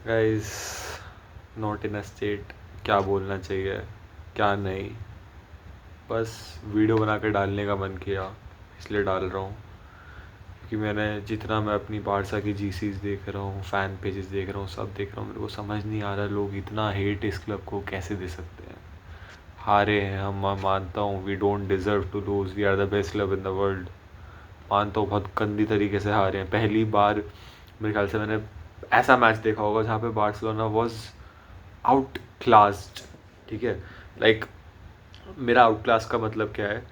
Guys, not in a state क्या बोलना चाहिए क्या नहीं, बस वीडियो बना के डालने का मन किया इसलिए डाल रहा हूँ। क्योंकि मैंने जितना मैं अपनी बारसा की जीसीज देख रहा हूँ, फ़ैन पेजेस देख रहा हूँ, सब देख रहा हूँ, मेरे को समझ नहीं आ रहा लोग इतना हेट इस क्लब को कैसे दे सकते हैं। हारे हैं हम, मैं मानता हूँ, we don't deserve to lose, we are the best club in the world. मानता हूँ बहुत गंदी तरीके से हारे हैं। पहली बार मेरे ख्याल से मैंने ऐसा मैच देखा होगा जहाँ पे बार्सिलोना वॉज आउट क्लास्ड। ठीक है, लाइक मेरा आउट क्लास का मतलब क्या है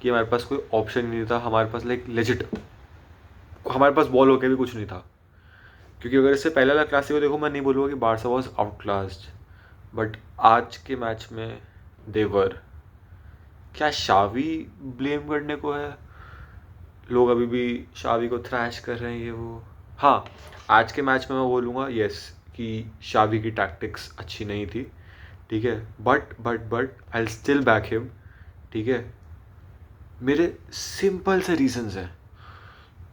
कि हमारे पास कोई ऑप्शन नहीं था, हमारे पास लाइक लेजिट हमारे पास बॉल होके भी कुछ नहीं था। क्योंकि अगर इससे पहले वाला क्लासिको देखो, मैं नहीं बोलूँगा कि Barça was out classed, but आज के मैच में देवर क्या शावी ब्लेम करने को है। लोग अभी भी शावी को थ्रैश कर रहे हैं ये वो। हाँ, आज के मैच में मैं बोलूँगा यस कि शावी की टैक्टिक्स अच्छी नहीं थी। ठीक है, but I still back him. ठीक है, मेरे सिंपल से रीजंस हैं।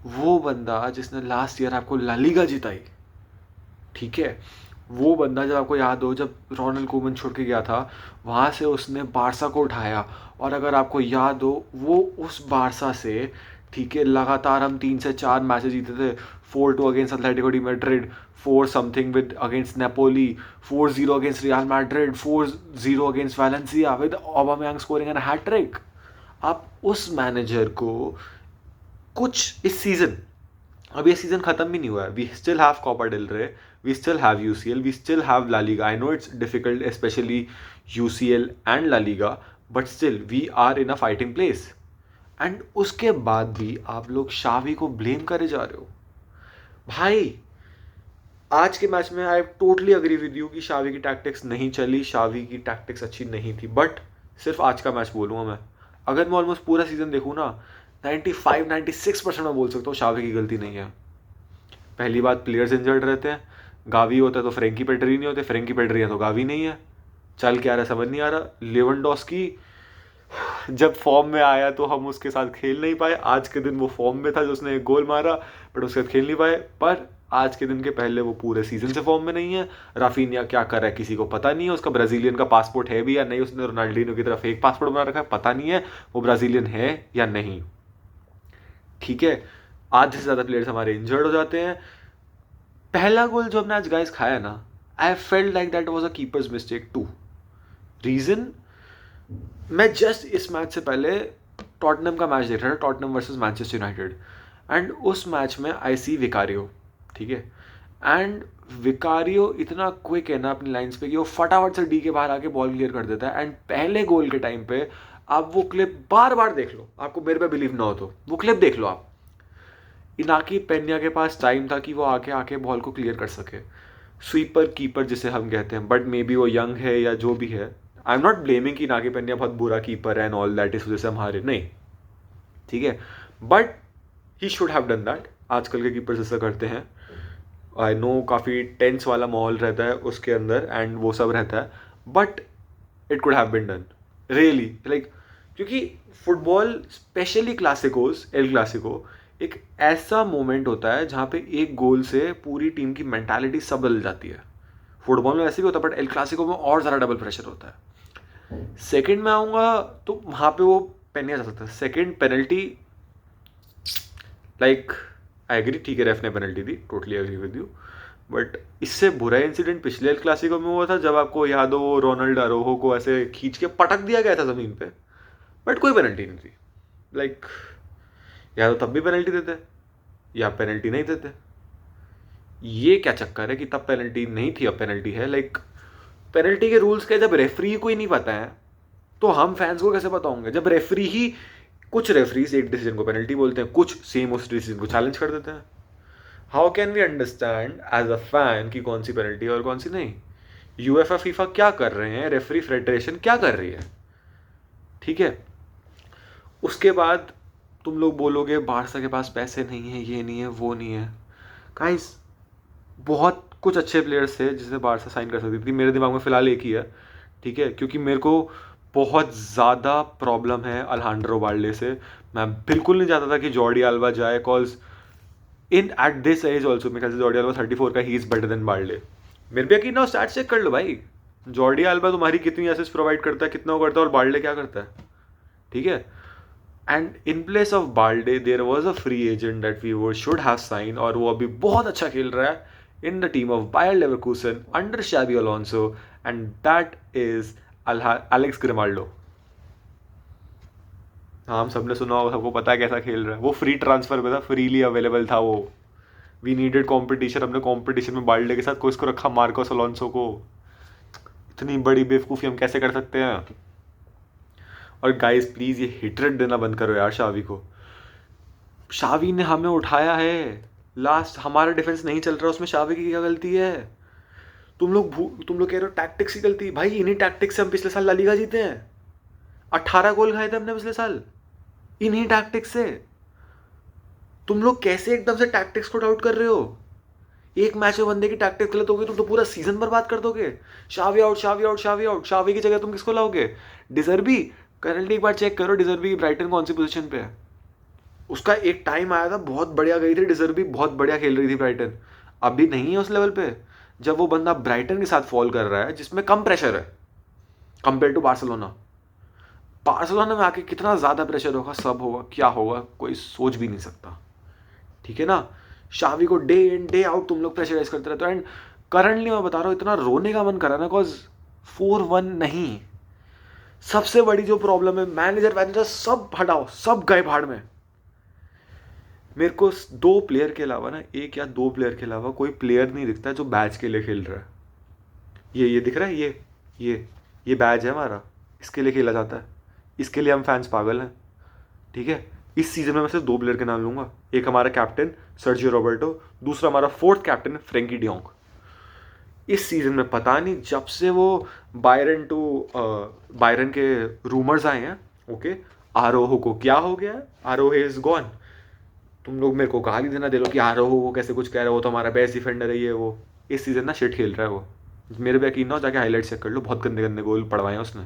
वो बंदा जिसने लास्ट ईयर आपको ला लीगा जिताई, ठीक है, वो बंदा जब आपको याद हो जब रोनाल्ड कोमन छोड़ के गया था, वहाँ से उसने बारसा को उठाया। और अगर आपको याद हो वो उस बारसा से, ठीक है, लगातार हम 3 से 4 मैचेस जीते थे। 4-2 against Atletico de Madrid, 4 something with against Napoli, 4-0 against Real Madrid, 4-0 against Valencia with Aubameyang scoring an hattrick. आप उस मैनेजर को कुछ इस सीजन, अब ये सीजन खत्म भी नहीं हुआ है, we still have Copa del Rey, we still have UCL, we still have La Liga. I know it's difficult specially UCL and La Liga, but still we are in a fighting place. And उसके बाद भी आप लोग शावी को blame करे जा रहे हो। भाई, आज के मैच में I totally agree with you कि शावी की टैक्टिक्स नहीं चली, शावी की टैक्टिक्स अच्छी नहीं थी, बट सिर्फ आज का मैच बोलूँगा मैं। अगर मैं ऑलमोस्ट पूरा सीजन देखूँ ना, 95-96% मैं बोल सकता हूँ शावी की गलती नहीं है। पहली बात, प्लेयर्स इंजर्ड रहते हैं। गावी होता है तो फ्रेंकी पेड्री नहीं होते, फ्रेंकी पेड्री है तो गावी नहीं है। चल क्या रहा है समझ नहीं आ रहा। लेवेंडोस्की जब फॉर्म में आया तो हम उसके साथ खेल नहीं पाए। आज के दिन वो फॉर्म में था जो उसने एक गोल मारा, बट उसके साथ खेल नहीं पाए। पर आज के दिन के पहले वो पूरे सीजन से फॉर्म में नहीं है। राफीनिया क्या कर रहा है किसी को पता नहीं है, उसका ब्राजीलियन का पासपोर्ट है भी या नहीं, उसने रोनाल्डिनो की तरफ एक पासपोर्ट बना रखा है, पता नहीं है वो ब्राजीलियन है या नहीं। ठीक है, आधे से ज़्यादा प्लेयर्स हमारे इंजर्ड हो जाते हैं। पहला गोल जो हमने आज गाइस खाया ना, I felt like that was a keeper's mistake too. Reason, मैं जस्ट इस मैच से पहले टॉटनम का मैच देख रहा था, Tottenham versus Manchester United, and उस मैच में आई सी विकारियो। ठीक है, एंड विकारियो इतना क्विक है ना अपनी लाइंस पे कि वो फटाफट से डी के बाहर आके बॉल क्लियर कर देता है। एंड पहले गोल के टाइम पे आप वो क्लिप बार बार देख लो, आपको मेरे पे बिलीव ना हो तो वो क्लिप देख लो आप। इनाकी पेन्या के पास टाइम था कि वो आके आके बॉल को क्लियर कर सके। स्वीपर कीपर जिसे हम कहते हैं, बट मे बी वो यंग है या जो भी है। आई एम नॉट ब्लेमिंग कि इनाकी पेन्या बहुत बुरा कीपर है एंड ऑल दैट, इस वजह से हम हारे, नहीं। ठीक है, but he should have done that. आजकल के कीपर्स ऐसा करते हैं। आई नो काफ़ी टेंस वाला माहौल रहता है उसके अंदर एंड वो सब रहता है, but it could have been done really, like, क्योंकि फुटबॉल स्पेशली क्लासिकोस, एल क्लासिको एक ऐसा मोमेंट होता है जहाँ पे एक गोल से पूरी टीम की मेंटालिटी सब बदल जाती है। फुटबॉल में वैसे भी होता है, बट एल क्लासिको में और ज़्यादा डबल प्रेशर होता है। सेकंड में आऊँगा तो वहाँ पे वो पेनिया जा सकता है। Second penalty, like, I agree, ठीक है रेफ ने पेनल्टी दी, totally agree with you, but इससे बुरा इंसिडेंट पिछले एल क्लासिको में हुआ था जब आपको याद हो रोनाल्ड अरोहो को ऐसे खींच के पटक दिया गया था ज़मीन पे, बट कोई पेनल्टी नहीं थी। लाइक, या तो तब भी पेनल्टी देते या पेनल्टी नहीं देते। ये क्या चक्कर है कि तब पेनल्टी नहीं थी अब पेनल्टी है। लाइक, पेनल्टी के रूल्स के जब रेफरी को ही नहीं पता है तो हम फैंस को कैसे पता होंगे। जब रेफरी ही, कुछ रेफरीज एक डिसीजन को पेनल्टी बोलते हैं, कुछ सेम उस डिसीजन को चैलेंज कर देते हैं। How can we understand as a fan कि कौन सी पेनल्टी है और कौन सी नहीं। यूएफए फीफा क्या कर रहे हैं, रेफरी फेडरेशन क्या कर रही है। ठीक है, उसके बाद तुम लोग बोलोगे बारसा के पास पैसे नहीं है, ये नहीं है, वो नहीं है। गाइस, बहुत कुछ अच्छे प्लेयर्स थे जिसे बारसा साइन कर सकती थी। मेरे दिमाग में फ़िलहाल एक ही है, ठीक है, क्योंकि मेरे को बहुत ज़्यादा प्रॉब्लम है अल्हांड्रो बाल्डे से। मैं बिल्कुल नहीं चाहता था कि जॉर्डी अल्बा जाए, cause in at this age also मेरे ख्याल से जॉर्डी अल्बा 34 का, he is better than Balde. मेरे पे यकीन ना, स्टैट्स चेक कर लो भाई। जॉर्डी अल्बा तुम्हारी कितनी असिस्ट प्रोवाइड करता है, कितना वो करता है, और बाल्डे क्या करता है, ठीक है। And in place of Balde there was a free agent that we वो शुड हैव साइन, और वो अभी बहुत अच्छा खेल रहा है in the team of Bayer Leverkusen under Xabi Alonso, and that is Alex Grimaldo. हाँ, हम सबने सुना होगा, सबको पता है कैसा खेल रहा है वो। फ्री ट्रांसफर पे था, फ्रीली अवेलेबल था वो। वी नीडेड कॉम्पिटिशन, हमने कॉम्पिटिशन में बाल्डे के साथ किसको रखा, मार्कोस अलोंसो को। इतनी बड़ी बेवकूफ़ी हम कैसे कर सकते हैं। और गाइस प्लीज़ ये हिटरेट देना बंद करो यार शावी को। शावी ने हमें उठाया है, लास्ट हमारा डिफेंस नहीं चल रहा, उसमें शावी की क्या गलती है। तुम लोग कह रहे हो टैक्टिक्स की गलती, भाई इन्हीं टैक्टिक्स से हम पिछले साल ला लीगा जीते हैं। 18 गोल खाए थे हमने पिछले साल इन्हीं टैक्टिक्स से। तुम लोग कैसे एकदम से टैक्टिक्स को डाउट कर रहे हो। एक मैच में बंदे की टैक्टिक्स गलत हो गई, तुम तो पूरा सीजन बर्बाद कर दोगे। शावी आउट, शावी आउट, शावी आउट, शावी की जगह तुम किसको लाओगे, डिजर्बी। करंटली एक बार चेक करो डिजर्बी ब्राइटन कौन सी पोजीशन पे है। उसका एक टाइम आया था बहुत बढ़िया गई थी डिजर्बी, बहुत बढ़िया खेल रही थी ब्राइटन। अभी नहीं है उस लेवल पे। जब वो बंदा ब्राइटन के साथ फॉल कर रहा है जिसमें कम प्रेशर है कंपेयर टू बार्सिलोना, बार्सिलोना में आके कितना ज़्यादा प्रेशर होगा, सब होगा, क्या होगा कोई सोच भी नहीं सकता, ठीक है ना। शावी को डे इन डे आउट तुम लोग प्रेशराइज करते रहते हो। एंड करंटली मैं बता रहा हूँ, इतना रोने का मन कर रहा है ना, बिकॉज 4-1 नहीं। सबसे बड़ी जो प्रॉब्लम है, मैनेजर सब हटाओ, सब गए भाड़ में। मेरे को 2 प्लेयर के अलावा ना, 1 या 2 प्लेयर के अलावा कोई प्लेयर नहीं दिखता जो बैच के लिए खेल रहा है। ये दिख रहा है, ये बैच है हमारा, इसके लिए खेला जाता है, इसके लिए हम फैंस पागल हैं, ठीक है। इस सीजन में मैं सिर्फ 2 प्लेयर के नाम लूंगा। एक हमारा कैप्टन सर्जियो रोबर्टो, दूसरा हमारा 4th कैप्टन फ्रेंकी डियोंग। इस सीजन में पता नहीं जब से वो बायरन के रूमर्स आए हैं, ओके, आरोहो को क्या हो गया, आरोहो इज गॉन। तुम लोग मेरे को गाली देना दे लो कि आरोहो वो कैसे कुछ कह रहे हो, वो तो हमारा बेस्ट डिफेंडर है ये वो। इस सीजन ना शिट खेल रहा है वो, मेरे पे यकीन ना हो, जाके हाईलाइट चेक कर लो, बहुत गंदे गंदे गोल पड़वाए हैं उसने,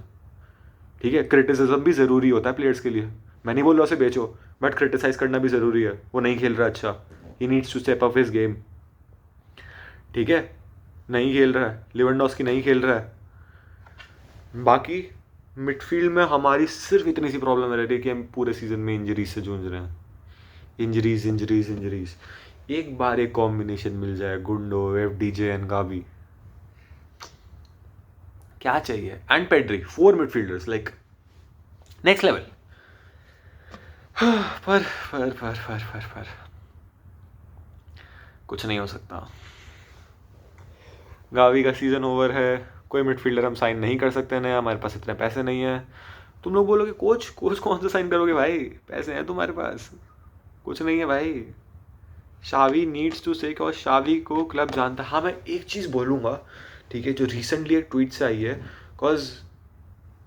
ठीक है। क्रिटिसिज्म भी ज़रूरी होता है प्लेयर्स के लिए, मैं नहीं बोल रहा उसे बेचो, बट क्रिटिसाइज करना भी ज़रूरी है। वो नहीं खेल रहा अच्छा, he needs to step up his game, ठीक है। नहीं खेल रहा है, लिवेंडोव्स्की नहीं खेल रहा है। बाकी मिडफील्ड में हमारी सिर्फ इतनी सी प्रॉब्लम रह रही है कि हम पूरे सीजन में इंजरीज से जूझ रहे हैं। इंजरीज। एक बार एक कॉम्बिनेशन मिल जाए, गुंडो, FDJ एंड गावी, क्या चाहिए। And Pedri, 4 midfielders, like next level. पर कुछ नहीं हो सकता। गावी का सीज़न ओवर है, कोई मिडफील्डर हम साइन नहीं कर सकते नया, हमारे पास इतने पैसे नहीं है। तुम लोग बोलोगे कोच कौन सा साइन करोगे भाई, पैसे हैं तुम्हारे पास, कुछ नहीं है भाई। शावी नीड्स टू से, और शावी को क्लब जानता है। हाँ, मैं एक चीज़ बोलूँगा, ठीक है, जो रिसेंटली एक ट्वीट से आई है, because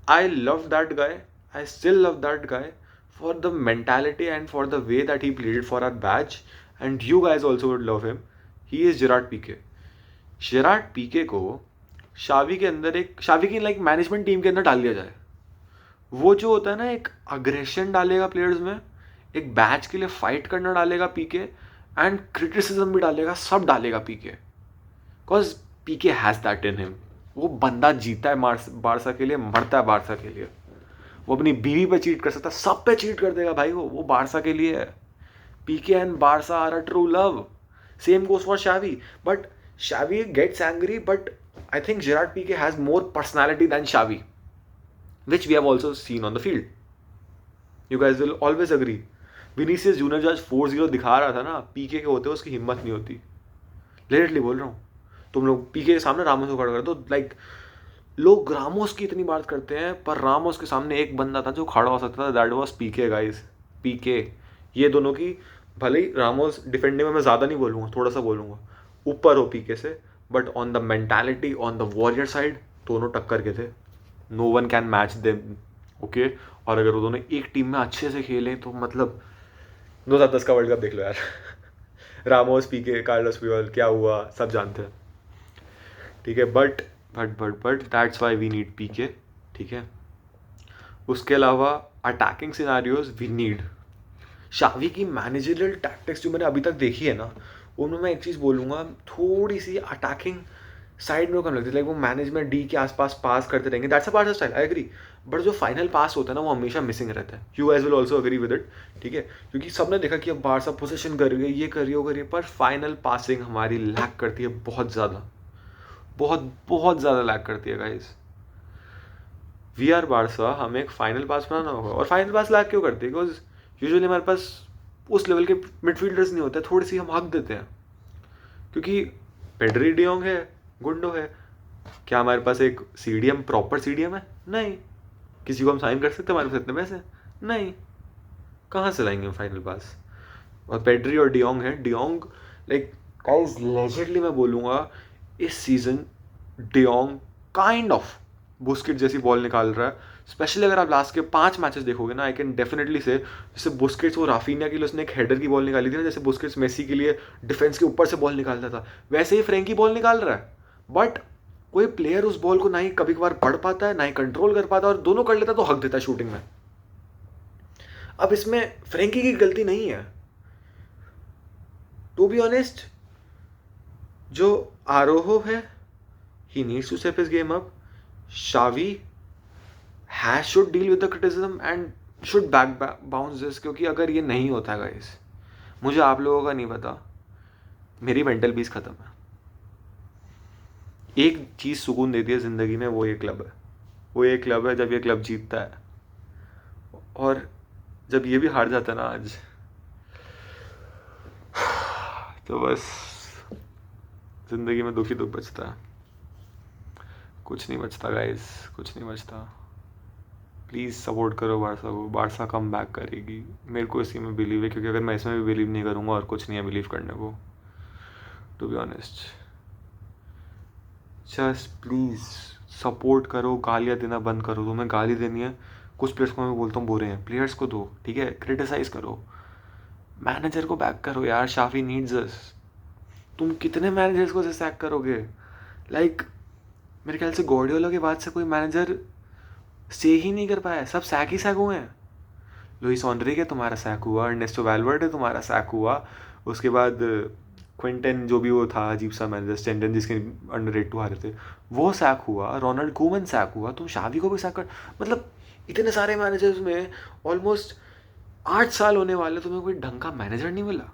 I love that guy, I still love that guy for the mentality and for the way that he played for our badge, and you guys also would love him. He is Gerard Pique. Gerard Pique को Xavi के अंदर, एक शावी की like management team के अंदर डाल दिया जाए। वो जो होता है ना, एक अग्रेशन डालेगा प्लेयर्स में, एक बैच के लिए फाइट करना डालेगा पीके, एंड क्रिटिसिज्म भी डालेगा, सब डालेगा Pique, because Pique has that in him. वो बंदा जीता है बारसा के लिए, मरता है बारसा के लिए। वो अपनी बीवी पे चीट कर सकता है, सब पे चीट कर देगा भाई, वो बारसा के लिए है। Pique and Barca are a true love. Same goes for Xavi, but Xavi gets angry, but I think Gerard Piqué has more personality than Xavi, which we have also seen on the field. You guys will always agree. Vinicius Junior जो आज 4-0 दिखा रहा था ना, पीके के होते उसकी हिम्मत नहीं होती। लिटरली बोल रहा हूँ, तुम लोग पीके के सामने रामोस को खड़ा कर दो, लाइक लोग रामोस की इतनी बात करते हैं, पर रामोस के सामने एक बंदा था जो खड़ा हो सकता था, दैट वाज पीके गाइस, पीके। ये दोनों की, भले ही रामोस डिफेंडिंग में मैं ज़्यादा नहीं बोलूँगा, थोड़ा सा बोलूँगा, ऊपर हो पीके से, but on the mentality, on the warrior side, दोनों टक्कर के थे। No one can match them, okay. और अगर वो दोनों एक टीम में अच्छे से खेलें तो मतलब 2010 का वर्ल्ड कप देख लो यार। रामोस, पीके, कार्लोस प्यूल, क्या हुआ सब जानते हैं, ठीक है। But that's why we need Pique, ठीक है। उसके अलावा attacking scenarios we need. Xavi की मैनेजरियल टैक्टिक्स जो मैंने अभी तक देखी है ना, उनमें मैं एक चीज़ बोलूँगा, थोड़ी सी अटैकिंग साइड में वो कम लगती है, लाइक वो मैनेजमेंट डी के आसपास पास करते रहेंगे, that's a Barça style, I agree. But जो फाइनल पास होता है ना वो हमेशा मिसिंग रहता है। You as will also agree with it, ठीक है, क्योंकि सबने देखा कि अब बार्सा पोजीशन कर रही है, ये कर रही है, वो कर रही है, पर फाइनल पासिंग हमारी लैक करती है बहुत ज़्यादा, बहुत बहुत ज़्यादा लैक करती है गाइस। वी आर बार्सा, हमें एक फाइनल पास बनाना होगा, और फाइनल पास लैक क्यों करती है? बिकॉज यूजुअली हमारे पास उस लेवल के मिडफील्डर्स नहीं होते, थोड़ी सी हम हक देते हैं, क्योंकि पेड्री, डियोंग है, गुंडो है। क्या हमारे पास एक सीडीएम, प्रॉपर सीडीएम है? नहीं। किसी को हम साइन कर सकते हैं हमारे पास इतने पैसे? नहीं। कहाँ से लाएंगे हम फाइनल पास? और पेड्री और डियोंग है, डियोंग लाइक गाइस लेजेंडली मैं बोलूँगा इस सीजन डियोंग काइंड ऑफ बुस्किट जैसी बॉल निकाल रहा है। स्पेशली अगर आप लास्ट के 5 मैचेस देखोगे ना, आई कैन डेफिनेटली से, जैसे बुस्किट्स वो राफीनिया के लिए उसने एक हेडर की बॉल निकाली थी ना, जैसे बुस्किट्स मेसी के लिए डिफेंस के ऊपर से बॉल निकालता था, वैसे ही फ्रेंकी बॉल निकाल रहा है। बट कोई प्लेयर उस बॉल को ना ही कभी कभार पढ़ पाता है, ना ही कंट्रोल कर पाता है, और दोनों कर लेता तो हक देता है शूटिंग में। अब इसमें फ्रेंकी की गलती नहीं है, टू बी ऑनेस्ट। जो आरोहो है, he needs to step his game up. Xavi should deal with the criticism and should bounce this, क्योंकि अगर ये नहीं होता है गाइस, मुझे आप लोगों का नहीं पता, मेरी मेंटल पीस खत्म है। एक चीज़ सुकून देती है ज़िंदगी में, वो ये क्लब है। वो ये क्लब है जब ये क्लब जीतता है, और जब ये भी हार जाता है ना आज, तो बस ज़िंदगी में दुख ही दुख बचता है, कुछ नहीं बचता गाइस, कुछ नहीं बचता। प्लीज़ सपोर्ट करो बारसा को, बारसा कम बैक करेगी, मेरे को इसी में बिलीव है, क्योंकि अगर मैं इसमें भी बिलीव नहीं करूँगा और कुछ नहीं है बिलीव करने को, to be honest. Just please support करो, गालियाँ देना बंद करो। तुम्हें गाली देनी है, कुछ प्लेयर्स को मैं बोलता हूँ बुरे हैं, प्लेयर्स को दो, ठीक है, क्रिटिसाइज़ करो, मैनेजर को बैक करो यार, शाफी नीड्स अस। तुम कितने मैनेजर्स को सैक करोगे? लाइक मेरे ख्याल से गॉर्डियोला के बाद से कोई मैनेजर से ही नहीं कर पाया, सब सैक ही सैक हुए हैं। लुइस ऑनरिके तुम्हारा सैक हुआ, अर्नेस्टो वैल्वर्डे तुम्हारा सैक हुआ, उसके बाद क्विंटन जो भी वो था अजीब सा मैनेजर, स्टेंडन जिसके अंडर 8 हारे थे, वो सैक हुआ, रोनाल्ड कूमन सैक हुआ, तुम शावी को भी सैक कर, मतलब इतने सारे मैनेजर्स में ऑलमोस्ट 8 साल होने वाले, तुम्हें कोई ढंग का मैनेजर नहीं मिला,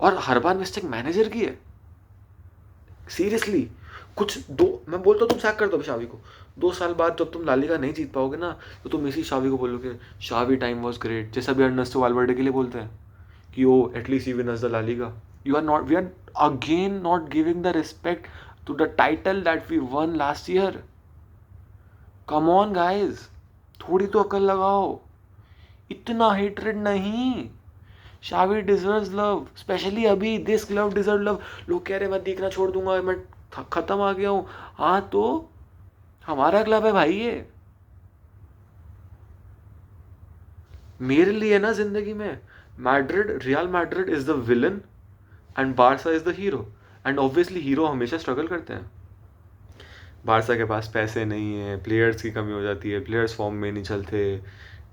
और हर बार मिस्टेक मैनेजर की है। सीरियसली कुछ दो, मैं बोलता हूँ तुम सैक कर दो शावी को, 2 साल बाद जब तुम लालिगा नहीं जीत पाओगे ना, तो तुम इसी शावी को बोलोगे शावी टाइम वाज ग्रेट, जैसा भी अर्नेस्टो वाल्वर्डे के लिए बोलते हैं कि oh at least he win us the La Liga. You are not, we are again not giving the respect to the title that we won last year. Come on guys, थोड़ी तो अकल लगाओ, इतना हेटरेड नहीं। शावी डिजर्व्स लव, स्पेशली अभी this club deserve love. लोग कह रहे मैं देखना छोड़ दूंगा, मैं खत्म आ गया हूं। हाँ तो हमारा क्लब है भाई ये, मेरे लिए ना जिंदगी में Madrid, real Madrid is the villain and Barca is the hero. And obviously hero हमेशा स्ट्रगल करते हैं। बारसा के पास पैसे नहीं है, प्लेयर्स की कमी हो जाती है, प्लेयर्स फॉर्म में नहीं चलते,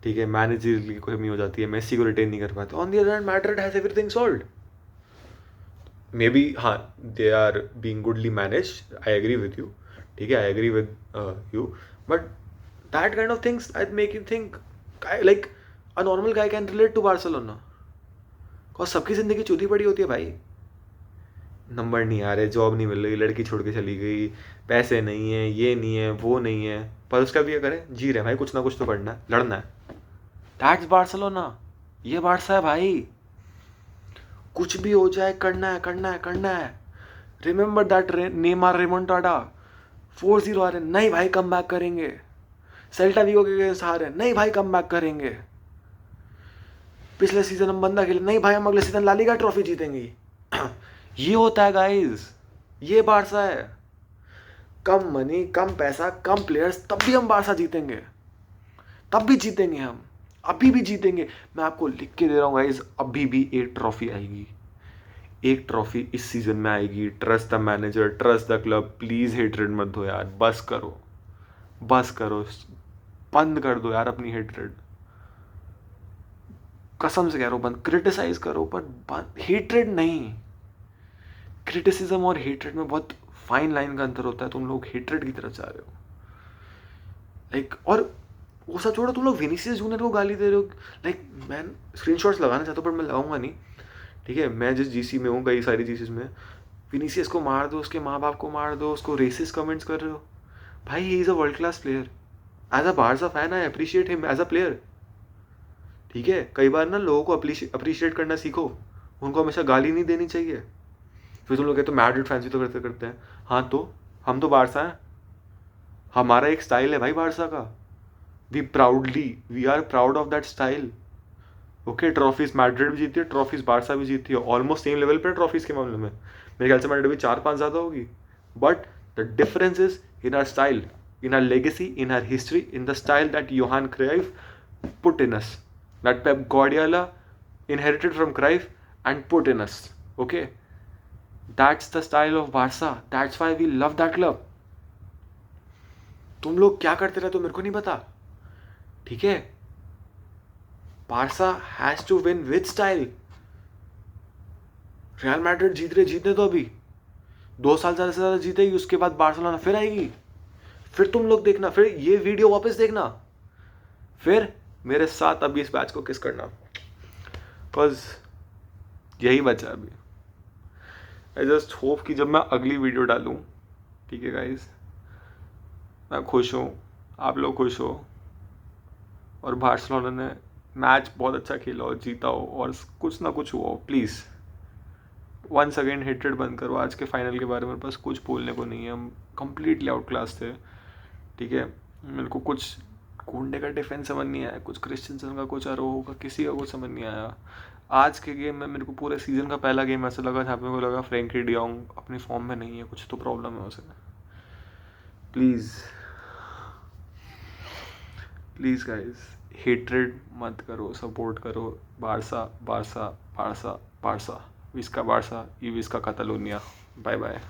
ठीक है, मैनेजर की कमी हो जाती है, मेसी को रिटेन नहीं कर पाते। On the other hand Madrid has everything solved. Maybe हाँ, they are being goodly managed, I agree with you, ठीक है, I agree with you, but that kind of things I make you think like a normal guy can relate to Barcelona. Because सबकी ज़िंदगी चूधी पड़ी होती है भाई, number नहीं आ रहे, जॉब नहीं मिल रही, लड़की छोड़ के चली गई, पैसे नहीं है, ये नहीं है, वो नहीं है, पर उसका भी क्या करें, जी रहे भाई, कुछ ना कुछ तो करना है, लड़ना है। दैट्स बार्सिलोना, ये बार्सा है भाई, कुछ भी हो जाए करना है, करना है, करना है। रिमेंबर दैट नेमार रेमोंटाडा 4-0 आ रहे, नहीं भाई कम बैक करेंगे। सेल्टा विगो के अगेंस्ट हारे, नहीं भाई कम बैक करेंगे। पिछले सीजन हम बंदा खेले, नहीं भाई हम अगले सीजन लालिगा ट्रॉफी जीतेंगे। ये होता है गाइस, ये बारसा है। कम मनी, कम पैसा, कम प्लेयर्स, तब भी हम बारसा जीतेंगे, तब भी जीतेंगे हम, अभी भी जीतेंगे। मैं आपको लिख के दे रहा हूँ गाइस, अभी भी एक ट्रॉफी आएगी, एक ट्रॉफी इस सीजन में आएगी। Trust the manager, trust the club, please hatred मत दो यार, बस करो, बस करो, बंद कर दो यार अपनी हेटरेड, कसम से कह रहा हूँ बंद। क्रिटिसाइज करो पर हेटरेड नहीं, क्रिटिसिज्म और हेट्रेड में बहुत फाइन लाइन का अंतर होता है. तुम लोग हेट्रेड की तरफ जा रहे हो लाइक, और वो सब छोड़ो, तुम लोग विनीसियस जूनियर को गाली दे रहे हो. लाइक मैं स्क्रीनशॉट्स लगाना चाहता हूँ पर मैं लगाऊंगा नहीं. ठीक है, मैं जिस जीसी में हूँ, कई सारी जीसीस में, विनीसियस को मार दो, उसके माँ बाप को मार दो, उसको रेसिस्ट कमेंट्स कर रहे हो. भाई he is a world class player. As a Barça fan I appreciate him as a player. ठीक है, कई बार ना लोगों को अप्रिशिएट करना सीखो, उनको हमेशा गाली नहीं देनी चाहिए. फिर तुम लोग कहते हो मैड्रिड फैंस भी तो करते करते हैं. हाँ तो हम तो बारसा हैं, हमारा एक स्टाइल है भाई बारसा का. We are proud of that style. Okay, trophies Madrid भी जीती है, ट्रॉफीज बारसा भी जीती है, ऑलमोस्ट सेम लेवल पर ट्रॉफीज के मामले में. मेरे ख्याल से मैड्रिड भी 4-5 ज़्यादा होगी. But the difference is in are style, in our legacy, in our history, in the style that Johan Cruyff put in us, that Pep Guardiola inherited from Cruyff and put in us. Okay, that's the style of Barca. That's why we love that club. तुम लोग क्या करते रहते हो मेरे को नहीं पता. ठीक है, Barca has to win with style. Real Madrid जीतने तो अभी 2 साल ज़्यादा से ज़्यादा जीतेगी, उसके बाद बार्सिलोना फिर आएगी. फिर तुम लोग देखना, फिर ये वीडियो वापस देखना, फिर मेरे साथ अभी इस बैच को किस करना, बिकॉज यही बचा अभी. आई जस्ट होप कि जब मैं अगली वीडियो डालूँ, ठीक है गाइज, मैं खुश हूँ, आप लोग खुश हो, और बार्सिलोना ने मैच बहुत अच्छा खेला हो, जीता हो, और कुछ ना कुछ हुआ हो. प्लीज़ वंस अगेन हेट्रेड बंद करो. आज के फाइनल के बारे में बस कुछ बोलने को नहीं है. हम कंप्लीटली आउट क्लास थे. ठीक है, मेरे को कुछ कोंडे का डिफेंस समझ नहीं आया, कुछ क्रिश्चियनसन का, कुछ अरोहो का, किसी का कुछ समझ नहीं आया. आज के गेम में मेरे को पूरे सीज़न का पहला गेम ऐसा लगा जहाँ पे मेरे को लगा फ्रैंकी डियोंग अपनी फॉर्म में नहीं है, कुछ तो प्रॉब्लम है उसे. प्लीज़ गाइज, हेट्रेड मत करो, सपोर्ट करो. बारसा बारसा बारसा बारसा, विस्का बारसा, ई विस्का कातालोनिया. Bye bye.